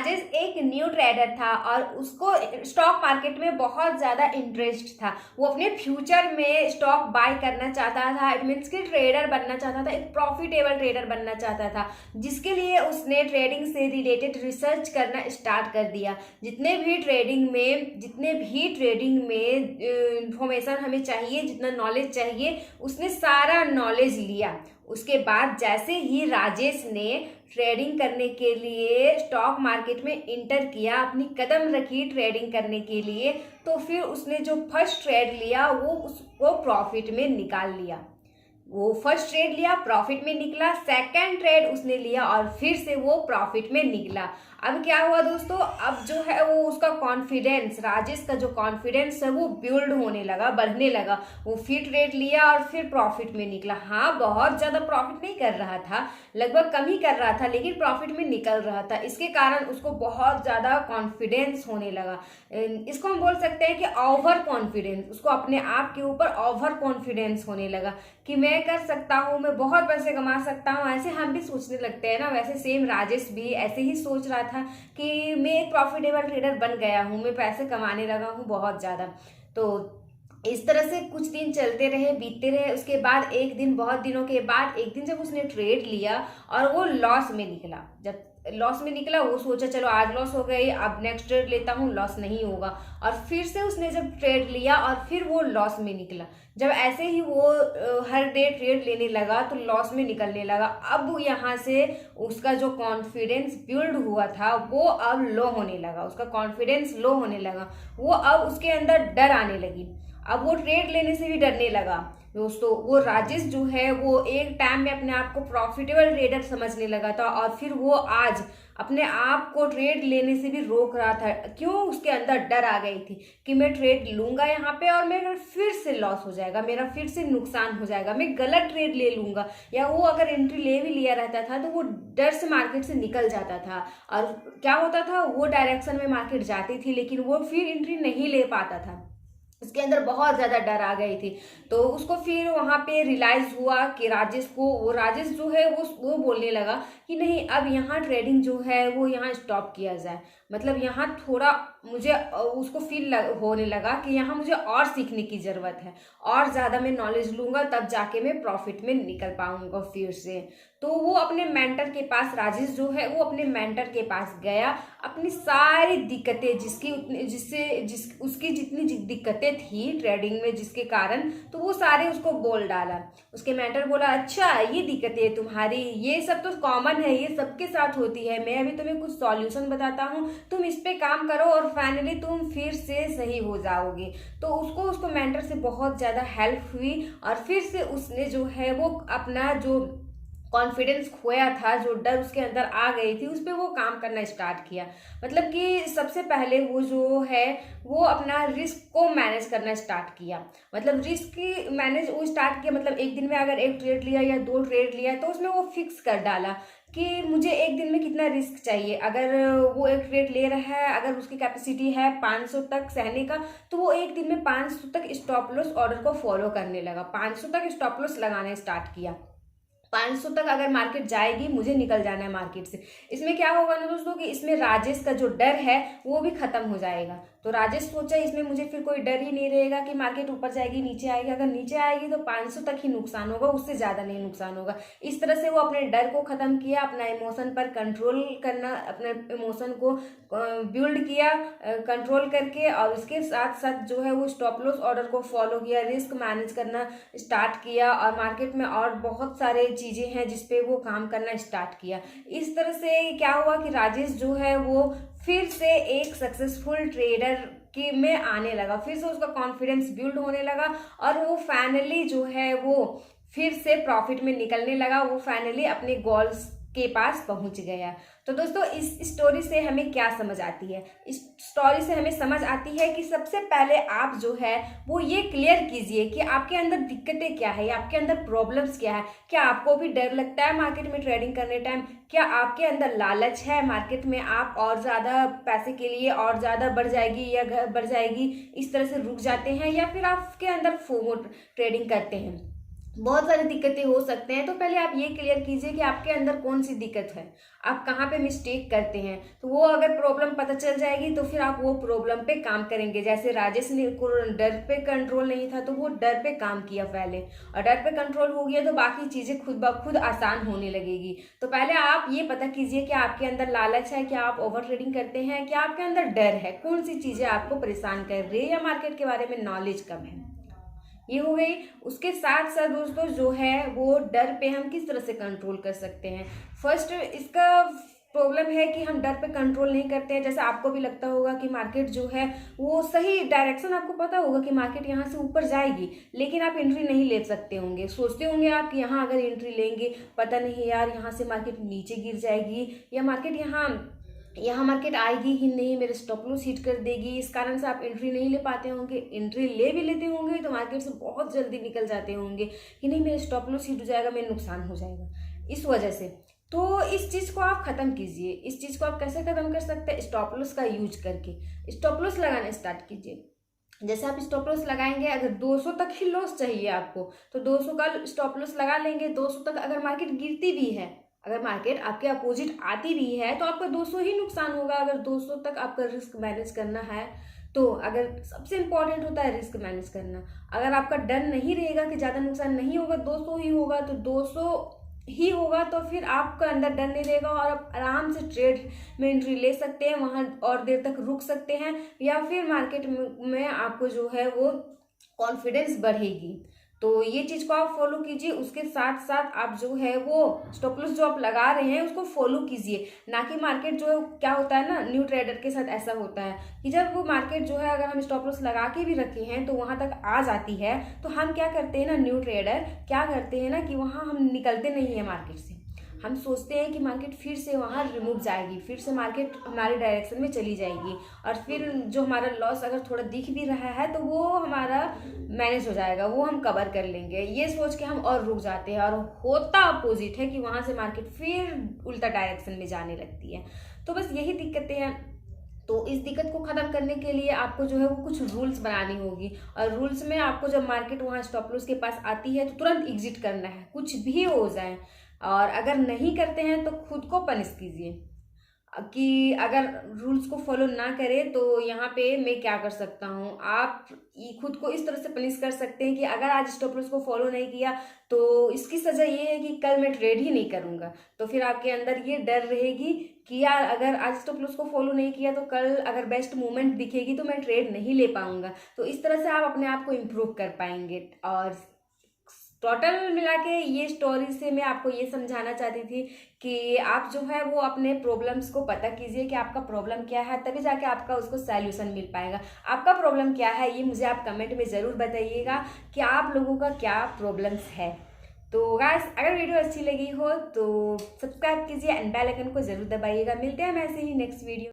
राजेश एक new trader था और उसको स्टॉक मार्केट में बहुत ज़्यादा इंटरेस्ट था। वो अपने फ्यूचर में स्टॉक बाय करना चाहता था, इट मीन्स कि ट्रेडर बनना चाहता था, एक प्रॉफिटेबल ट्रेडर बनना चाहता था, जिसके लिए उसने ट्रेडिंग से रिलेटेड रिसर्च करना स्टार्ट कर दिया। जितने भी ट्रेडिंग में इंफॉर्मेशन हमें चाहिए, जितना नॉलेज चाहिए, उसने सारा नॉलेज लिया। उसके बाद जैसे ही राजेश ने ट्रेडिंग करने के लिए स्टॉक मार्केट में इंटर किया, अपनी कदम रखी ट्रेडिंग करने के लिए, तो फिर उसने जो फर्स्ट ट्रेड लिया वो उसको प्रॉफिट में निकाल लिया। वो फर्स्ट ट्रेड लिया, प्रॉफिट में निकला, सेकंड ट्रेड उसने लिया और फिर से वो प्रॉफिट में निकला। अब क्या हुआ दोस्तों, अब जो है वो उसका कॉन्फिडेंस, राजेश का जो कॉन्फिडेंस है वो बिल्ड होने लगा, बढ़ने लगा। वो फिर ट्रेड लिया और फिर प्रॉफिट में निकला। हाँ, बहुत ज़्यादा प्रॉफिट नहीं कर रहा था, लगभग कम ही कर रहा था, लेकिन प्रॉफिट में निकल रहा था। इसके कारण उसको बहुत ज़्यादा कॉन्फिडेंस होने लगा। इसको हम बोल सकते हैं कि ओवर कॉन्फिडेंस, उसको अपने आप के ऊपर ओवर कॉन्फिडेंस होने लगा कि मैं कर सकता हूँ, मैं बहुत पैसे कमा सकता हूँ। ऐसे हम भी सोचने लगते हैं ना, वैसे सेम राजेश भी ऐसे ही सोच रहा था कि मैं एक प्रॉफिटेबल ट्रेडर बन गया हूँ, मैं पैसे कमाने लगा हूँ बहुत ज़्यादा। तो इस तरह से कुछ दिन चलते रहे, बीतते रहे। उसके बाद एक दिन, बहुत दिनों के बाद एक दिन जब उसने ट्रेड लिया और वो लॉस में निकला। जब लॉस में निकला, वो सोचा चलो आज लॉस हो गई, अब नेक्स्ट ट्रेड लेता हूँ, लॉस नहीं होगा। और फिर से उसने जब ट्रेड लिया और फिर वो लॉस में निकला। जब ऐसे ही वो हर डे ट्रेड लेने लगा तो लॉस में निकलने लगा। अब यहाँ से उसका जो कॉन्फिडेंस बिल्ड हुआ था वो अब लो होने लगा, उसका कॉन्फिडेंस लो होने लगा। वो अब उसके अंदर डर आने लगी, अब वो ट्रेड लेने से भी डरने लगा। दोस्तों, वो राजेश जो है वो एक टाइम में अपने आप को प्रॉफिटेबल ट्रेडर समझने लगा था और फिर वो आज अपने आप को ट्रेड लेने से भी रोक रहा था। क्यों? उसके अंदर डर आ गई थी कि मैं ट्रेड लूंगा यहाँ पे और मेरा फिर से लॉस हो जाएगा, मेरा फिर से नुकसान हो जाएगा, मैं गलत ट्रेड ले लूंगा। या वो अगर एंट्री ले भी लिया रहता था तो वो डर से मार्केट से निकल जाता था और क्या होता था, वो डायरेक्शन में मार्केट जाती थी लेकिन वो फिर एंट्री नहीं ले पाता था। उसके अंदर बहुत ज़्यादा डर आ गई थी। तो उसको फिर वहाँ पे रियलाइज़ हुआ कि राजेश जो है वो बोलने लगा कि नहीं, अब यहाँ ट्रेडिंग जो है वो यहाँ स्टॉप किया जाए। मतलब यहाँ थोड़ा मुझे उसको फील होने लगा कि यहाँ मुझे और सीखने की ज़रूरत है, और ज़्यादा मैं नॉलेज लूँगा तब जाके मैं प्रॉफिट में निकल पाऊँगा फिर से। तो वो अपने मेंटर के पास, राजेश जो है वो अपने मेंटर के पास गया, अपनी सारी दिक्कतें उसकी जितनी दिक्कतें थी ट्रेडिंग में जिसके कारण, तो वो सारे उसको बोल डाला। उसके मेंटर बोला, अच्छा ये दिक्कतें तुम्हारी, ये सब तो कॉमन है, ये सबके साथ होती है, मैं अभी तुम्हें कुछ सॉल्यूशन बताता हूँ, तुम इस पे काम करो और फाइनली तुम फिर से सही हो जाओगे। तो उसको मेंटर से बहुत ज़्यादा हेल्प हुई और फिर से उसने जो है वो अपना जो कॉन्फिडेंस खोया था, जो डर उसके अंदर आ गई थी, उस पर वो काम करना स्टार्ट किया। मतलब कि सबसे पहले वो जो है वो अपना रिस्क को मैनेज करना स्टार्ट किया। मतलब रिस्क की मैनेज वो स्टार्ट किया, मतलब एक दिन में अगर एक ट्रेड लिया या 2 ट्रेड लिया तो उसमें वो फिक्स कर डाला कि मुझे एक दिन में कितना रिस्क चाहिए। अगर वो एक ट्रेड ले रहा है, अगर उसकी कैपेसिटी है 500 तक सहने का, तो वो एक दिन में 500 तक स्टॉप लॉस ऑर्डर को फॉलो करने लगा, 500 तक स्टॉप लॉस लगाना स्टार्ट किया। 500 तक अगर मार्केट जाएगी, मुझे निकल जाना है मार्केट से। इसमें क्या होगा ना दोस्तों कि इसमें राजेश का जो डर है वो भी खत्म हो जाएगा। तो राजेश सोचा इसमें मुझे फिर कोई डर ही नहीं रहेगा कि मार्केट ऊपर जाएगी नीचे आएगी, अगर नीचे आएगी तो 500 तक ही नुकसान होगा, उससे ज़्यादा नहीं नुकसान होगा। इस तरह से वो अपने डर को ख़त्म किया, अपना इमोशन पर कंट्रोल करना, अपने इमोशन को बिल्ड किया कंट्रोल करके, और उसके साथ साथ जो है वो स्टॉप लॉस ऑर्डर को फॉलो किया, रिस्क मैनेज करना स्टार्ट किया, और मार्केट में और बहुत सारे चीज़ें हैं जिसपे वो काम करना स्टार्ट किया। इस तरह से क्या हुआ कि राजेश जो है वो फिर से एक सक्सेसफुल ट्रेडर के में आने लगा, फिर से उसका कॉन्फिडेंस बिल्ड होने लगा और वो फाइनली जो है वो फिर से प्रॉफिट में निकलने लगा। वो फाइनली अपने गोल्स के पास पहुंच गया। तो दोस्तों, इस स्टोरी से हमें क्या समझ आती है? इस स्टोरी से हमें समझ आती है कि सबसे पहले आप जो है वो ये क्लियर कीजिए कि आपके अंदर दिक्कतें क्या है, आपके अंदर प्रॉब्लम्स क्या है। क्या आपको भी डर लगता है मार्केट में ट्रेडिंग करने टाइम? क्या आपके अंदर लालच है मार्केट में, आप और ज़्यादा पैसे के लिए और ज़्यादा बढ़ जाएगी या बढ़ जाएगी इस तरह से रुक जाते हैं, या फिर आपके अंदर फोमो ट्रेडिंग करते हैं? बहुत सारी दिक्कतें हो सकते हैं। तो पहले आप ये क्लियर कीजिए कि आपके अंदर कौन सी दिक्कत है, आप कहाँ पे मिस्टेक करते हैं। तो वो अगर प्रॉब्लम पता चल जाएगी तो फिर आप वो प्रॉब्लम पे काम करेंगे। जैसे राजेश ने को डर पे कंट्रोल नहीं था तो वो डर पे काम किया पहले, और डर पे कंट्रोल हो गया तो बाकी चीज़ें खुद ब खुद आसान होने लगेगी। तो पहले आप ये पता कीजिए कि आपके अंदर लालच है, क्या आप ओवर ट्रेडिंग करते हैं, क्या आपके अंदर डर है, कौन सी चीज़ें आपको परेशान कर रही है, या मार्केट के बारे में नॉलेज कम है। ये हो गई। उसके साथ साथ दोस्तों जो है वो डर पे हम किस तरह से कंट्रोल कर सकते हैं। फर्स्ट इसका प्रॉब्लम है कि हम डर पे कंट्रोल नहीं करते हैं। जैसे आपको भी लगता होगा कि मार्केट जो है वो सही डायरेक्शन, आपको पता होगा कि मार्केट यहाँ से ऊपर जाएगी, लेकिन आप एंट्री नहीं ले सकते होंगे। सोचते होंगे आप कि यहाँ अगर एंट्री लेंगे, पता नहीं यार यहाँ से मार्केट नीचे गिर जाएगी, या मार्केट यहाँ मार्केट आएगी ही नहीं, मेरे स्टॉप लॉस हिट कर देगी। इस कारण से आप एंट्री नहीं ले पाते होंगे। एंट्री ले भी लेते होंगे तो मार्केट से बहुत जल्दी निकल जाते होंगे कि नहीं मेरे स्टॉप लॉस हिट हो जाएगा, मेरा नुकसान हो जाएगा इस वजह से। तो इस चीज़ को आप ख़त्म कीजिए। इस चीज़ को आप कैसे ख़त्म कर सकते हैं? स्टॉप लॉस का यूज करके स्टॉप लॉस लगाना स्टार्ट कीजिए। जैसे आप स्टॉप लॉस लगाएंगे, अगर 200 तक ही लॉस चाहिए आपको तो 200 का स्टॉप लॉस लगा लेंगे। 200 तक अगर मार्केट गिरती भी है, अगर मार्केट आपके अपोजिट आती भी है तो आपका 200 ही नुकसान होगा। अगर 200 तक आपका रिस्क मैनेज करना है तो अगर सबसे इंपॉर्टेंट होता है रिस्क मैनेज करना। अगर आपका डर नहीं रहेगा कि ज़्यादा नुकसान नहीं होगा, 200 ही होगा तो 200 ही होगा, तो फिर आपका अंदर डर नहीं रहेगा और आप आराम से ट्रेड में एंट्री ले सकते हैं, वहाँ और देर तक रुक सकते हैं, या फिर मार्केट में आपको जो है वो कॉन्फिडेंस बढ़ेगी। तो ये चीज़ को आप फॉलो कीजिए। उसके साथ साथ आप जो है वो स्टॉप लॉस जो आप लगा रहे हैं उसको फॉलो कीजिए। ना कि मार्केट जो क्या होता है ना, न्यू ट्रेडर के साथ ऐसा होता है कि जब वो मार्केट जो है अगर हम स्टॉप लॉस लगा के भी रखे हैं तो वहां तक आ जाती है तो हम क्या करते हैं ना, न्यू ट्रेडर क्या करते हैं ना कि वहां हम निकलते नहीं है मार्केट से। हम सोचते हैं कि मार्केट फिर से वहाँ रिमूव जाएगी, फिर से मार्केट हमारे डायरेक्शन में चली जाएगी, और फिर जो हमारा लॉस अगर थोड़ा दिख भी रहा है तो वो हमारा मैनेज हो जाएगा, वो हम कवर कर लेंगे, ये सोच के हम और रुक जाते हैं। और होता अपोजिट है कि वहाँ से मार्केट फिर उल्टा डायरेक्शन में जाने लगती है। तो बस यही दिक्कतें हैं। तो इस दिक्कत को ख़त्म करने के लिए आपको जो है वो कुछ रूल्स बनानी होगी, और रूल्स में आपको जब मार्केट वहाँ स्टॉप लॉस के पास आती है तो तुरंत एग्जिट करना है, कुछ भी हो जाए। और अगर नहीं करते हैं तो खुद को पनिश कीजिए कि अगर रूल्स को फॉलो ना करें तो यहाँ पे मैं क्या कर सकता हूँ। आप खुद को इस तरह से पनिश कर सकते हैं कि अगर आज स्टॉप लॉस को फॉलो नहीं किया तो इसकी सज़ा ये है कि कल मैं ट्रेड ही नहीं करूँगा। तो फिर आपके अंदर ये डर रहेगी कि यार अगर आज स्टॉप लॉस को फॉलो नहीं किया तो कल अगर बेस्ट मूवमेंट दिखेगी तो मैं ट्रेड नहीं ले पाऊँगा। तो इस तरह से आप अपने आप को इम्प्रूव कर पाएंगे। और टोटल मिला के ये स्टोरी से मैं आपको ये समझाना चाहती थी कि आप जो है वो अपने प्रॉब्लम्स को पता कीजिए कि आपका प्रॉब्लम क्या है, तभी जाके आपका उसको सैल्यूशन मिल पाएगा। आपका प्रॉब्लम क्या है ये मुझे आप कमेंट में ज़रूर बताइएगा कि आप लोगों का क्या प्रॉब्लम्स है। तो गाइस अगर वीडियो अच्छी लगी हो तो सब्सक्राइब कीजिए एंड बेल आइकन को ज़रूर दबाइएगा। मिलते हैं हम ऐसे ही नेक्स्ट वीडियो।